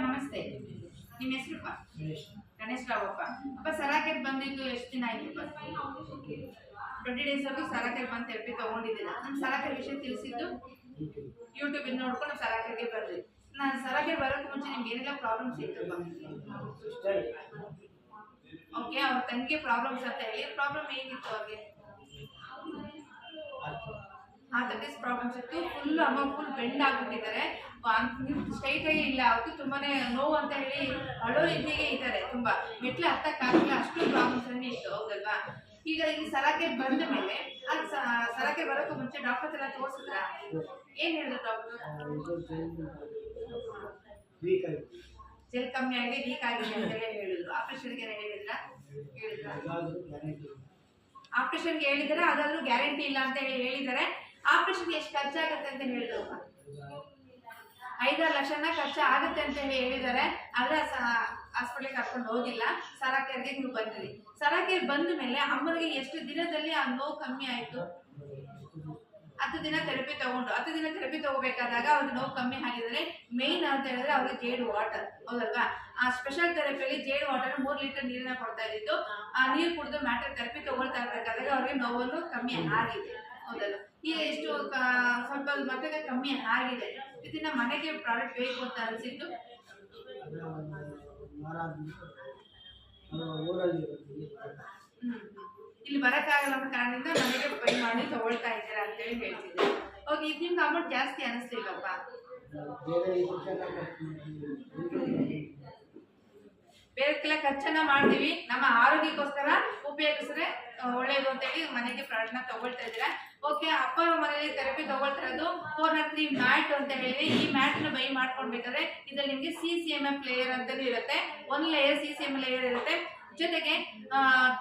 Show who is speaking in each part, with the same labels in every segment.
Speaker 1: ನಮಸ್ತೆ. ನಿಮ್ಮ ಹೆಸರಪ್ಪ? ಗಣೇಶ್ ರಾವಪ್ಪ. ಅಪ್ಪ ಸರಾಕೆಗೆ ಬಂದಿದ್ದು ಎಷ್ಟು ದಿನ ಆಯ್ತಪ್ಪ? 20 days ವರೆಗೂ ಸರಾಕೆಗೆ ಬಂದು ಥೆರಪಿ ತೊಗೊಂಡಿದ್ದೀರಾ. ನಮ್ಮ ಸರಾಕೆ ವಿಷಯ ತಿಳಿಸಿದ್ದು ಯೂಟ್ಯೂಬಿಂದ ನೋಡ್ಕೊಂಡು ನಾವು ಸರಾಕೆಗೆ ಬಂದ್ವಿ. ನಾನು ಸರಾಕೆ ಬರೋಕ್ಕೆ ಮುಂಚೆ ನಿಮ್ಗೆ ಏನೆಲ್ಲ ಪ್ರಾಬ್ಲಮ್ಸ್ ಇತ್ತಪ್ಪ? ಓಕೆ, ಅವ್ರ ತಂಗಿಗೆ ಪ್ರಾಬ್ಲಮ್ಸ್ ಅಂತ ಹೇಳಿ. ಪ್ರಾಬ್ಲಮ್ ಏನಿತ್ತು ಅವ್ರಿಗೆ? ಆರ್ಥೈಟಿಸ್ ಪ್ರಾಬ್ಲಮ್ಸ್ ಇತ್ತು. ಫುಲ್ ಬೆಂಡ್ ಆಗ್ಬಿಟ್ಟಿದ್ದಾರೆ. ಸ್ಟ್ರೈಟ್ ಆಗಿ ಇಲ್ಲ. ಅವ್ರಿಗೆ ತುಂಬಾನೇ ನೋವು ಅಂತ ಹೇಳಿ ಅಳೋ ರೀತಿಗೆ ಇದ್ದಾರೆ. ತುಂಬಾ ಮೆಟ್ಲು ಹತ್ತಕ್ಕಾಗಲ್ಲ, ಅಷ್ಟು ಪ್ರಾಬ್ಲಮ್ಸ್ ಅನ್ನೇ ಇತ್ತು. ಹೌದಲ್ವಾ? ಈಗ ಈ ಸರಾಕೆ ಬಂದ ಮೇಲೆ ಅದು ಸರಾಕೆ ಬರೋಕ್ಕೂ ಮುಂಚೆ ಡಾಕ್ಟರ್ ಎಲ್ಲ ತೋರಿಸಿದ್ರ? ಏನ್ ಹೇಳಿದ್ರು ಡಾಕ್ಟರ್? ಜೆಲ್ ಕಮ್ಮಿ ಆಗಿದೆ, ವೀಕ್ ಆಗಿದೆ ಅಂತೆಲ್ಲ ಹೇಳಿದ್ರು. ಆಪರೇಷನ್ಗೆ ಹೇಳಿದ್ರ? ಆಪರೇಷನ್ಗೆ ಹೇಳಿದರೆ ಅದಾದ್ರೂ ಗ್ಯಾರಂಟಿ ಇಲ್ಲ ಅಂತ ಹೇಳಿದ್ದಾರೆ. ಆಪರೇಷನ್ ಎಷ್ಟು ಖರ್ಚಾಗತ್ತೆ ಅಂತ ಹೇಳಿದ್ರು? 5-6 ಲಕ್ಷನ ಖರ್ಚು ಆಗುತ್ತೆ ಅಂತ ಹೇಳಿದ್ದಾರೆ. ಆದ್ರೆ ಹಾಸ್ಪಿಟಲ್ಗೆ ಕರ್ಕೊಂಡು ಹೋಗಿಲ್ಲ. ಸರಾಕೆರ್ಗೆ ನೀವು ಬಂದ್ರಿ. ಸರಾಕೆರ್ ಬಂದ ಮೇಲೆ ಅಮ್ಮನಿಗೆ ಎಷ್ಟು ದಿನದಲ್ಲಿ ಆ ನೋವು ಕಮ್ಮಿ ಆಯ್ತು? 10 ದಿನ ಥೆರಪಿ ತಗೊಂಡು 10 ದಿನ ಥೆರಪಿ ತಗೋಬೇಕಾದಾಗ ಅವ್ರಿಗೆ ನೋವು ಕಮ್ಮಿ ಆಗಿದ್ರೆ ಮೇನ್ ಅಂತ ಹೇಳಿದ್ರೆ ಅವ್ರಿಗೆ ಜೇಡ್ ವಾಟರ್. ಹೌದಲ್ವಾ? ಆ ಸ್ಪೆಷಲ್ ಥೆರಪಿಯಲ್ಲಿ ಜೇಡ್ ವಾಟರ್ 3 ಲೀಟರ್ ನೀರನ್ನ ಕೊಡ್ತಾ ಇದ್ದಿದ್ದು. ಆ ನೀರು ಕುಡಿದು ಮ್ಯಾಟರ್ ಥೆರಪಿ ತಗೊಳ್ತಾ ಇರ್ಬೇಕಾದಾಗ ಅವ್ರಿಗೆ ನೋವನ್ನು ಕಮ್ಮಿ ಆಗಿದೆ. ಹೌದಲ್ಲ? ಈಗ ಎಷ್ಟು ಸ್ವಲ್ಪ ಮಟ್ಟಿಗೆ ಕಮ್ಮಿ ಆಗಿದೆ. ಇದನ್ನ ಮನೆಗೆ ಪ್ರಾಡಕ್ಟ್ ಬೇಕು ಅಂತ ಅನಿಸಿದ್ದು ಇಲ್ಲಿ ಬರೋಕ್ಕಾಗಲ್ಲ ಅನ್ನೋ ಕಾರಣದಿಂದ ಮನೆಗೆ ಬೈ ಮಾಡಿ ತಗೊಳ್ತಾ ಇದ್ದೀರಾ ಅಂತೇಳಿ ಹೇಳ್ತಿದ್ದೆ. ಓಕೆ, ಇದು ನಿಮ್ಗೆ ಅಮೌಂಟ್ ಜಾಸ್ತಿ ಅನಿಸ್ತಿಲ್ಲಪ್ಪ? ಬೇರೆಲ್ಲ ಖರ್ಚನ್ನ ಮಾಡ್ತೀವಿ, ನಮ್ಮ ಆರೋಗ್ಯಕ್ಕೋಸ್ಕರ ಉಪಯೋಗಿಸಿದ್ರೆ ಒಳ್ಳೇದು ಅಂತೇಳಿ ಮನೆಗೆ ಪ್ರಾಡಕ್ಟ್ನ ತಗೊಳ್ತಾ ಇದ್ದೀರಾ. ಓಕೆ, ಅಪ್ಪ ಮನೆಯಲ್ಲಿ ಥೆರಪಿ ತಗೊಳ್ತಾ ಇರೋದು 403 ಮ್ಯಾಟ್ ಅಂತ ಹೇಳಿ. ಈ ಮ್ಯಾಟ್ನ ಬೈ ಮಾಡ್ಕೊಳ್ಬೇಕಾದ್ರೆ ಇದ್ರಲ್ಲಿ ನಿಮಗೆ CCMF ಲೇಯರ್ ಅಂತಲೇ ಇರುತ್ತೆ. 1 ಲೇಯರ್ CCMF ಲೇಯರ್ ಇರುತ್ತೆ. ಜೊತೆಗೆ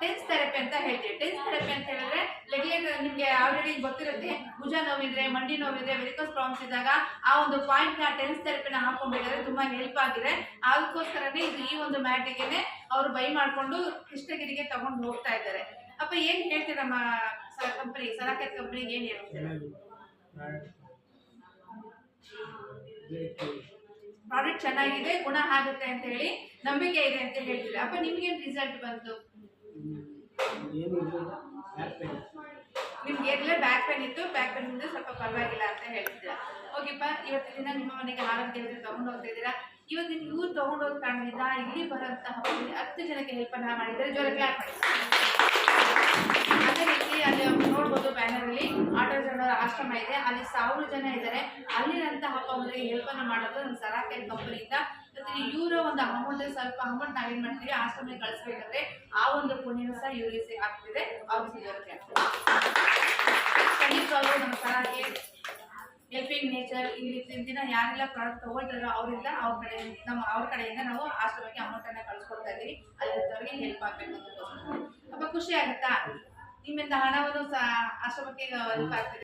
Speaker 1: ಟೆನ್ಸ್ ಥೆರಪಿ ಅಂತ ಹೇಳ್ತೀವಿ. ಟೆನ್ಸ್ ಥೆರಪಿ ಅಂತ ಹೇಳಿದ್ರೆ ಲೆಗ್ಲೆಗ್ ನಿಮಗೆ ಆಲ್ರೆಡಿ ಗೊತ್ತಿರುತ್ತೆ. ಭುಜ ನೋವಿದ್ರೆ, ಮಂಡಿ ನೋವಿದ್ರೆ, ವೆರಿಕೋಸ್ ಪ್ರಾಬ್ಲಮ್ಸ್ ಇದ್ದಾಗ ಆ ಒಂದು ಪಾಯಿಂಟ್ನ ಟೆನ್ಸ್ ಥೆರಪಿನ ಹಾಕೊಂಡ್ಬೇಕಾದ್ರೆ ತುಂಬಾ ಹೆಲ್ಪ್ ಆಗಿದೆ. ಅದಕ್ಕೋಸ್ಕರನೇ ಇದು ಈ ಒಂದು ಮ್ಯಾಟಿಗೆ ಅವರು ಬೈ ಮಾಡಿಕೊಂಡು ಕೃಷ್ಣಗಿರಿಗೆ ತಗೊಂಡು ಹೋಗ್ತಾ ಇದ್ದಾರೆ. ಅಪ್ಪ ಏನ್ ಹೇಳ್ತೀರ ನಮ್ಮ ಕಂಪನಿ, ಸರಾಕೆ ಕಂಪನಿಗೆ ಏನ್ ಹೇಳ್ತೀರಾ? ಪ್ರಾಡಕ್ಟ್ ಚೆನ್ನಾಗಿದೆ, ಗುಣ ಆಗುತ್ತೆ ಅಂತ ಹೇಳಿ ನಂಬಿಕೆ ಇದೆ ಅಂತ ಹೇಳ್ತೀರಾ. ಅಪ್ಪ ನಿಮ್ಗೇನು ರಿಸಲ್ಟ್ ಬಂತು? ನಿಮ್ಗೆ ಎಲ್ಲ ಬ್ಯಾಕ್ ಪೇನ್ ಇತ್ತು, ಬ್ಯಾಕ್ ಪೇನ್ ಇಂದ ಸ್ವಲ್ಪ ಪರವಾಗಿಲ್ಲ ಅಂತ ಹೇಳ್ತಿದ್ದೀರಾ. ಓಕೆಪ್ಪ, ಇವತ್ತಿನ ದಿನ ನಿಮ್ಮ ಮನೆಗೆ ಆರೋಗ್ಯ ತಗೊಂಡು ಹೋಗ್ತಾ ಇದ್ದೀರಾ. ಇವತ್ತಿನ ಇವ್ರು ತಗೊಂಡೋದ್ ಕಾರಣದಿಂದ ಇಲ್ಲಿ ಬರೋಂತಹ 10 ಜನಕ್ಕೆ ಹೆಲ್ಪ್ ಅನ್ನ ಮಾಡಿದ್ದಾರೆ. ಜೋರ ಕ್ಲಾಪ್ ಮಾಡಿ. ಅದೇ ರೀತಿ ಅಲ್ಲಿ ನೋಡ್ಬೋದು ಬ್ಯಾನರ್ ಅಲ್ಲಿ ಆಟೋ ಜನರ ಆಶ್ರಮ ಇದೆ. ಅಲ್ಲಿ 1000 ಜನ ಇದ್ದಾರೆ. ಅಲ್ಲಿರಂತಹ ಅವರಿಗೆ ಹೆಲ್ಪ್ ಅನ್ನ ಮಾಡೋದು ನಮ್ಮ ಸರಾಕೆ ಕಂಪನಿಯಿಂದ. ಇವರ ಒಂದು ಅಮೌಂಟ್, ಸ್ವಲ್ಪ ಅಮೌಂಟ್ ನಾವೇನ್ ಮಾಡ್ತೀವಿ ಆಶ್ರಮಕ್ಕೆ ಕಳಿಸ್ಬೇಕಾದ್ರೆ ಆ ಒಂದು ಪುಣ್ಯನೂ ಸಹ ಇವರಿಗೆ ಆಗ್ತಿದೆ. ಖಂಡಿತವಾಗ್ಲೂ ನಮ್ಮ ಸರಾಕೆ ಹೆಲ್ಪಿಂಗ್ ನೇಚರ್ ಇಲ್ಲಿ ದಿನ ಯಾರೆಲ್ಲ ಪ್ರಾಡಕ್ಟ್ ತಗೊಳ್ತಾರೋ ಅವರಿಂದ ಅವ್ರ ಕಡೆಯಿಂದ ನಾವು ಆಶ್ರಮಕ್ಕೆ ಅಮೌಂಟ್ ಅನ್ನ ಕಳಿಸ್ಕೊಡ್ತಾ ಇದೀವಿ. ಅಲ್ಲಿದ್ದವ್ರಿಗೆ ಹೆಲ್ಪ್ ಆಗ್ಬೇಕು ಅಂತ. ಅಪ್ಪ ಖುಷಿ ಆಗುತ್ತಾ? ನಿಮ್ಮಿಂದ ಹಣವನ್ನು ಆಶ್ರಮಕ್ಕೆ ಹೆಲ್ಪ್ ಆಗ್ತಿದೆ.